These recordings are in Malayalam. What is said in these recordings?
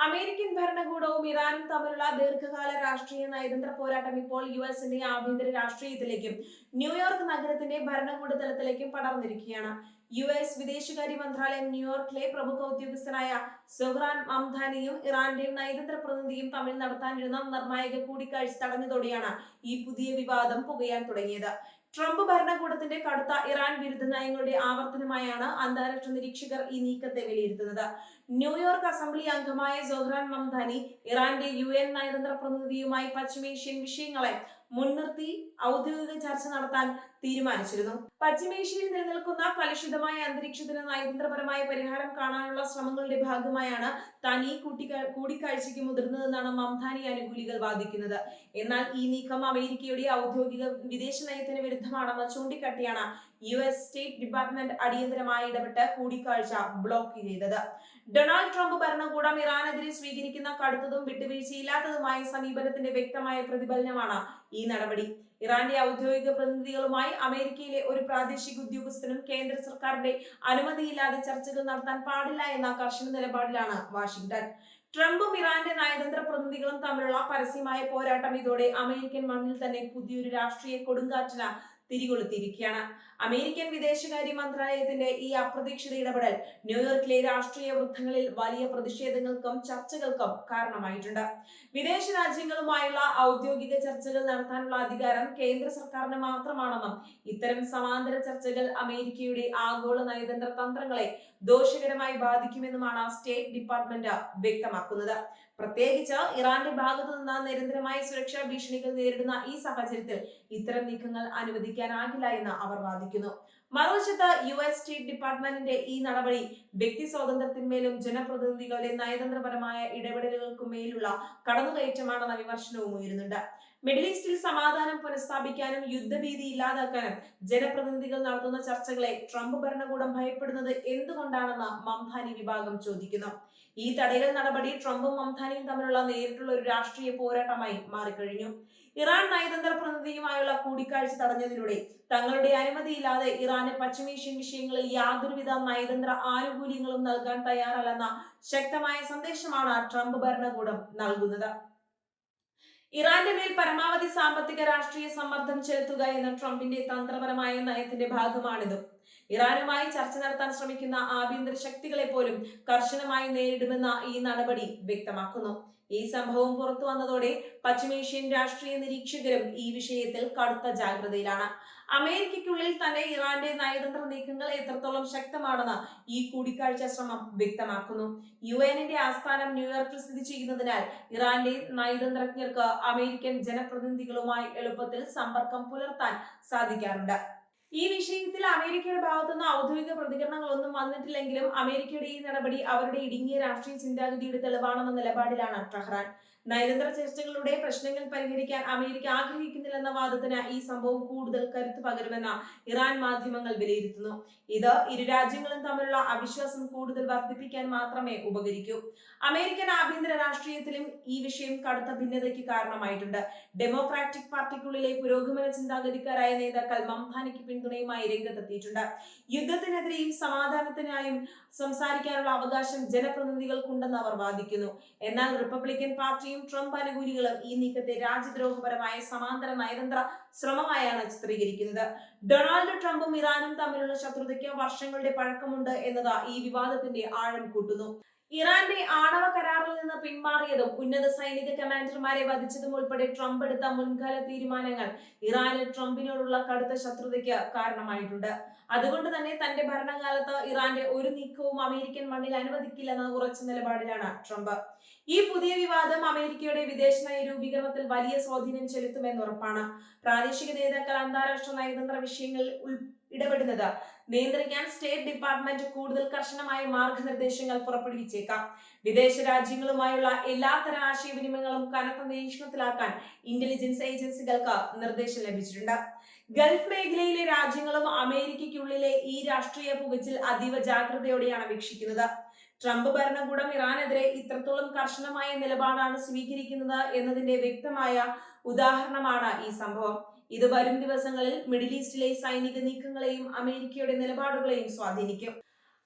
അമേരിക്കൻ ഭരണകൂടവും ഇറാനും തമ്മിലുള്ള ദീർഘകാല രാഷ്ട്രീയ നയതന്ത്ര പോരാട്ടം ഇപ്പോൾ യുഎസിന്റെ ആഭ്യന്തര രാഷ്ട്രീയത്തിലേക്കും ന്യൂയോർക്ക് നഗരത്തിന്റെ ഭരണകൂട തലത്തിലേക്കും പടർന്നിരിക്കുകയാണ്. യുഎസ് വിദേശകാര്യ മന്ത്രാലയം ന്യൂയോർക്കിലെ പ്രമുഖ ഉദ്യോഗസ്ഥനായ സൊഹ്റാൻ മംധാനിയും ഇറാന്റെയും നയതന്ത്ര പ്രതിനിധിയും തമ്മിൽ നടത്താനിരുന്ന നിർണായക കൂടിക്കാഴ്ച തടഞ്ഞതോടെയാണ് ഈ പുതിയ വിവാദം പുകയാൻ തുടങ്ങിയത്. ട്രംപ് ഭരണകൂടത്തിന്റെ കടുത്ത ഇറാൻ വിരുദ്ധ നയങ്ങളുടെ ആവർത്തനമായാണ് അന്താരാഷ്ട്ര നിരീക്ഷകർ ഈ നീക്കത്തെ വിലയിരുത്തുന്നത്. ന്യൂയോർക്ക് അസംബ്ലി അംഗമായ സൊഹ്റാൻ മംധാനി ഇറാന്റെ UN നയതന്ത്ര പ്രതിനിധിയുമായി പശ്ചിമേഷ്യൻ വിഷയങ്ങളെ മുൻനിർത്തി ഔദ്യോഗിക ചർച്ച നടത്താൻ തീരുമാനിച്ചിരുന്നു. പശ്ചിമേഷ്യയിൽ നിലനിൽക്കുന്ന കലുഷിതമായ അന്തരീക്ഷത്തിന് നയതന്ത്രപരമായ പരിഹാരം കാണാനുള്ള ശ്രമങ്ങളുടെ ഭാഗമായാണ് താൻ ഈ കൂടിക്കാഴ്ചയ്ക്ക് മുതിർന്നതെന്നാണ് മംധാനി അനുകൂലികൾ വാദിക്കുന്നത്. എന്നാൽ ഈ നീക്കം അമേരിക്കയുടെ ഔദ്യോഗിക വിദേശ നയത്തിന് വിരുദ്ധമാണെന്ന് ചൂണ്ടിക്കാട്ടിയാണ് US സ്റ്റേറ്റ് ഡിപ്പാർട്ട്മെന്റ് അടിയന്തരമായി ഇടപെട്ട് കൂടിക്കാഴ്ച ബ്ലോക്ക് ചെയ്തത്. ഡൊണാൾഡ് ട്രംപ് ഭരണകൂടം ഇറാനെതിരെ സ്വീകരിക്കുന്ന കടുത്തതും വിട്ടുവീഴ്ചയില്ലാത്തതുമായ സമീപനത്തിന്റെ വ്യക്തമായ പ്രതിഫലനമാണ് ഈ നടപടി. ഇറാന്റെ ഔദ്യോഗിക പ്രതിനിധികളുമായി അമേരിക്കയിലെ ഒരു പ്രാദേശിക ഉദ്യോഗസ്ഥനും കേന്ദ്ര സർക്കാരിന്റെ അനുമതിയില്ലാതെ ചർച്ചകൾ നടത്താൻ പാടില്ല എന്ന കർശന നിലപാടിലാണ് വാഷിംഗ്ടൺ. ട്രംപും ഇറാന്റെ നയതന്ത്ര പ്രതിനിധികളും തമ്മിലുള്ള പരസ്യമായ പോരാട്ടം ഇതോടെ അമേരിക്കൻ മണ്ണിൽ തന്നെ പുതിയൊരു രാഷ്ട്രീയ കൊടുങ്കാറ്റിന് തിരികൊളുത്തിയിരിക്കുകയാണ്. അമേരിക്കൻ വിദേശകാര്യ മന്ത്രാലയത്തിന്റെ ഈ അപ്രതീക്ഷിത ഇടപെടൽ ന്യൂയോർക്കിലെ രാഷ്ട്രീയ വൃത്തങ്ങളിൽ വലിയ പ്രതിഷേധങ്ങൾക്കും ചർച്ചകൾക്കും കാരണമായിട്ടുണ്ട്. വിദേശ രാജ്യങ്ങളുമായുള്ള ഔദ്യോഗിക ചർച്ചകൾ നടത്താനുള്ള അധികാരം കേന്ദ്ര സർക്കാരിന് മാത്രമാണെന്നും ഇത്തരം സമാന്തര ചർച്ചകൾ അമേരിക്കയുടെ ആഗോള നയതന്ത്ര തന്ത്രങ്ങളെ ദോഷകരമായി ബാധിക്കുമെന്നുമാണ് സ്റ്റേറ്റ് ഡിപ്പാർട്ട്മെന്റ് വ്യക്തമാക്കുന്നത്. പ്രത്യേകിച്ച് ഇറാന്റെ ഭാഗത്തു നിന്ന് നിരന്തരമായ സുരക്ഷാ ഭീഷണികൾ നേരിടുന്ന ഈ സാഹചര്യത്തിൽ ഇത്തരം നീക്കങ്ങൾ അനുവദിക്കാനാകില്ല എന്ന് അവർ വാദിക്കുന്നു. മറുവശത്ത് US സ്റ്റേറ്റ് ഡിപ്പാർട്ട്മെന്റിന്റെ ഈ നടപടി വ്യക്തി സ്വാതന്ത്ര്യത്തിന്മേലും ജനപ്രതിനിധികളുടെ നയതന്ത്രപരമായ ഇടപെടലുകൾക്കുമേലുള്ള കടന്നുകയറ്റമാണെന്ന വിമർശനവും ഉയരുന്നുണ്ട്. മിഡിൽ ഈസ്റ്റിൽ സമാധാനം പുനഃസ്ഥാപിക്കാനും യുദ്ധഭീതി ഇല്ലാതാക്കാനും ജനപ്രതിനിധികൾ നടത്തുന്ന ചർച്ചകളെ ട്രംപ് ഭരണകൂടം ഭയപ്പെടുന്നത് എന്തുകൊണ്ടാണെന്ന് മംധാനി വിഭാഗം ചോദിക്കുന്നു. ഈ തടയൽ നടപടി ട്രംപും മംധാനിയും തമ്മിലുള്ള നേരിട്ടുള്ള ഒരു രാഷ്ട്രീയ പോരാട്ടമായി മാറിക്കഴിഞ്ഞു. ഇറാൻ നയതന്ത്ര പ്രതിനിധിയുമായുള്ള കൂടിക്കാഴ്ച തടഞ്ഞതിലൂടെ തങ്ങളുടെ അനുമതിയില്ലാതെ ഇറാന് പശ്ചിമേഷ്യൻ വിഷയങ്ങളിൽ യാതൊരുവിധ നയതന്ത്ര ആനുകൂല്യങ്ങളും നൽകാൻ തയ്യാറല്ലെന്ന ശക്തമായ സന്ദേശമാണ് ട്രംപ് ഭരണകൂടം നൽകുന്നത്. ഇറാന്റെ മേൽ പരമാവധി സാമ്പത്തിക രാഷ്ട്രീയ സമ്മർദ്ദം ചെലുത്തുക എന്ന ട്രംപിന്റെ തന്ത്രപരമായ നയത്തിന്റെ ഭാഗമാണിത്. ഇറാനുമായി ചർച്ച നടത്താൻ ശ്രമിക്കുന്ന ആഭ്യന്തര ശക്തികളെ പോലും കർശനമായി നേരിടുമെന്ന ഈ നടപടി വ്യക്തമാക്കുന്നു. ഈ സംഭവം പുറത്തു വന്നതോടെ പശ്ചിമേഷ്യൻ രാഷ്ട്രീയ നിരീക്ഷകരും ഈ വിഷയത്തിൽ കടുത്ത ജാഗ്രതയിലാണ്. അമേരിക്കയ്ക്കുള്ളിൽ തന്നെ ഇറാന്റെ നയതന്ത്ര നീക്കങ്ങൾ എത്രത്തോളം ശക്തമാണെന്ന് ഈ കൂടിക്കാഴ്ച ശ്രമം വ്യക്തമാക്കുന്നു. UN ആസ്ഥാനം ന്യൂയോർക്കിൽ സ്ഥിതി ചെയ്യുന്നതിനാൽ ഇറാന്റെ നയതന്ത്രജ്ഞർക്ക് അമേരിക്കൻ ജനപ്രതിനിധികളുമായി എളുപ്പത്തിൽ സമ്പർക്കം പുലർത്താൻ സാധിക്കാറുണ്ട്. ഈ വിഷയത്തിൽ അമേരിക്കയുടെ ഭാഗത്തുനിന്ന് ഔദ്യോഗിക പ്രതികരണങ്ങളൊന്നും വന്നിട്ടില്ലെങ്കിലും അമേരിക്കയുടെ ഈ നടപടി അവരുടെ ഇടുങ്ങിയ രാഷ്ട്രീയ ചിന്താഗതിയുടെ തെളിവാണെന്ന നിലപാടിലാണ് ടെഹ്റാൻ. നയതന്ത്ര ചർച്ചകളുടെ പ്രശ്നങ്ങൾ പരിഹരിക്കാൻ അമേരിക്ക ആഗ്രഹിക്കുന്നില്ലെന്ന വാദത്തിന് ഈ സംഭവം കൂടുതൽ കരുത്ത് പകരുമെന്ന് ഇറാൻ മാധ്യമങ്ങൾ വിലയിരുത്തുന്നു. ഇത് ഇരു രാജ്യങ്ങളും തമ്മിലുള്ള അവിശ്വാസം കൂടുതൽ വർദ്ധിപ്പിക്കാൻ മാത്രമേ ഉപകരിക്കൂ. അമേരിക്കൻ ആഭ്യന്തര രാഷ്ട്രീയത്തിലും ഈ വിഷയം കടുത്ത ഭിന്നതയ്ക്ക് കാരണമായിട്ടുണ്ട്. ഡെമോക്രാറ്റിക് പാർട്ടിക്കുള്ളിലെ പുരോഗമന ചിന്താഗതിക്കാരായ നേതാക്കൾ മംധാനിക്ക് പിന്തുണയുമായി രംഗത്തെത്തിയിട്ടുണ്ട്. യുദ്ധത്തിനെതിരെയും സമാധാനത്തിനായും സംസാരിക്കാനുള്ള അവകാശം ജനപ്രതിനിധികൾക്കുണ്ടെന്ന് അവർ വാദിക്കുന്നു. എന്നാൽ റിപ്പബ്ലിക്കൻ പാർട്ടിയും ട്രംപ് അനുകൂലികളും ഈ നീക്കത്തെ രാജ്യദ്രോഹപരമായ സമാന്തര നയതന്ത്ര ശ്രമമായാണ് ചിത്രീകരിക്കുന്നത്. ഡൊണാൾഡ് ട്രംപും ഇറാനും തമ്മിലുള്ള ശത്രുതയ്ക്ക് വർഷങ്ങളുടെ പഴക്കമുണ്ട് എന്നത് ഈ വിവാദത്തിന്റെ ആഴം കൂട്ടുന്നു. ഇറാന്റെ ആണവ കരാറിൽ നിന്ന് പിന്മാറിയതും ഉന്നത സൈനിക കമാൻഡർമാരെ വധിച്ചതും ഉൾപ്പെടെ ട്രംപ് എടുത്ത മുൻകാല തീരുമാനങ്ങൾ ഇറാന് ട്രംപിനോടുള്ള കടുത്ത ശത്രുതയ്ക്ക് കാരണമായിട്ടുണ്ട്. അതുകൊണ്ട് തന്നെ തന്റെ ഭരണകാലത്ത് ഇറാന്റെ ഒരു നീക്കവും അമേരിക്കൻ മണ്ണിൽ അനുവദിക്കില്ലെന്ന ഉറച്ച നിലപാടിലാണ് ട്രംപ്. ഈ പുതിയ വിവാദം അമേരിക്കയുടെ വിദേശ നയ രൂപീകരണത്തിൽ വലിയ സ്വാധീനം ചെലുത്തുമെന്ന് ഉറപ്പാണ്. പ്രാദേശിക നേതാക്കൾ അന്താരാഷ്ട്ര നയതന്ത്ര വിഷയങ്ങളിൽ ഇടപെടുന്നത് നിയന്ത്രിക്കാൻ സ്റ്റേറ്റ് ഡിപ്പാർട്ട്മെന്റ് കൂടുതൽ കർശനമായ മാർഗനിർദ്ദേശങ്ങൾ പുറപ്പെടുവിച്ചേക്കാം. വിദേശ രാജ്യങ്ങളുമായുള്ള എല്ലാത്തരം ആശയവിനിമയങ്ങളും കനത്ത നിരീക്ഷണത്തിലാക്കാൻ ഇന്റലിജൻസ് ഏജൻസികൾക്ക് നിർദ്ദേശം ലഭിച്ചിട്ടുണ്ട്. ഗൾഫ് മേഖലയിലെ രാജ്യങ്ങളും അമേരിക്കയ്ക്കുള്ളിലെ ഈ രാഷ്ട്രീയ പുകച്ചിൽ അതീവ ജാഗ്രതയോടെയാണ് വീക്ഷിക്കുന്നത്. ട്രംപ് ഭരണകൂടം ഇറാനെതിരെ ഇത്രത്തോളം കർശനമായ നിലപാടാണ് സ്വീകരിക്കുന്നത് എന്നതിന്റെ വ്യക്തമായ ഉദാഹരണമാണ് ഈ സംഭവം. ഇത് വരും ദിവസങ്ങളിൽ മിഡിൽ ഈസ്റ്റിലെ സൈനിക നീക്കങ്ങളെയും അമേരിക്കയുടെ നിലപാടുകളെയും സ്വാധീനിക്കും.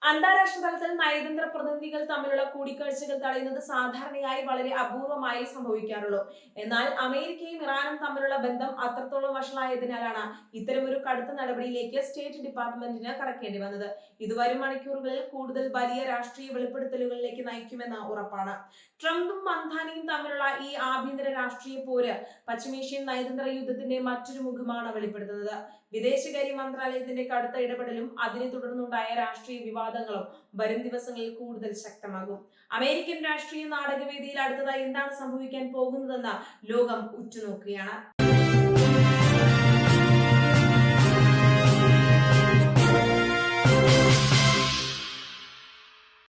അന്താരാഷ്ട്ര തലത്തിൽ നയതന്ത്ര പ്രതിനിധികൾ തമ്മിലുള്ള കൂടിക്കാഴ്ചകൾ തടയുന്നത് സാധാരണയായി വളരെ അപൂർവമായി സംഭവിക്കാറുള്ളൂ. എന്നാൽ അമേരിക്കയും ഇറാനും തമ്മിലുള്ള ബന്ധം അത്രത്തോളം വഷളായതിനാലാണ് ഇത്തരമൊരു കടുത്ത നടപടിയിലേക്ക് സ്റ്റേറ്റ് ഡിപ്പാർട്ട്മെന്റിന് കടക്കേണ്ടി വന്നത്. ഇത് വരും മണിക്കൂറുകളിൽ കൂടുതൽ വലിയ രാഷ്ട്രീയ വെളിപ്പെടുത്തലുകളിലേക്ക് നയിക്കുമെന്ന് ഉറപ്പാണ്. ട്രംപും മന്ദാനിയും തമ്മിലുള്ള ഈ ആഭ്യന്തര രാഷ്ട്രീയ പോര് പശ്ചിമേഷ്യൻ നയതന്ത്ര യുദ്ധത്തിന്റെ മറ്റൊരു മുഖമാണ് വെളിപ്പെടുത്തുന്നത്. വിദേശകാര്യ മന്ത്രാലയത്തിന്റെ കടുത്ത ഇടപെടലും അതിനെ തുടർന്നുണ്ടായ രാഷ്ട്രീയ വിവാദങ്ങളും വരും ദിവസങ്ങളിൽ കൂടുതൽ ശക്തമാകും. അമേരിക്കൻ രാഷ്ട്രീയ നാടകവേദിയിൽ അടുത്തതായി എന്താണ് സംഭവിക്കാൻ പോകുന്നതെന്ന് ലോകം ഉറ്റുനോക്കുകയാണ്.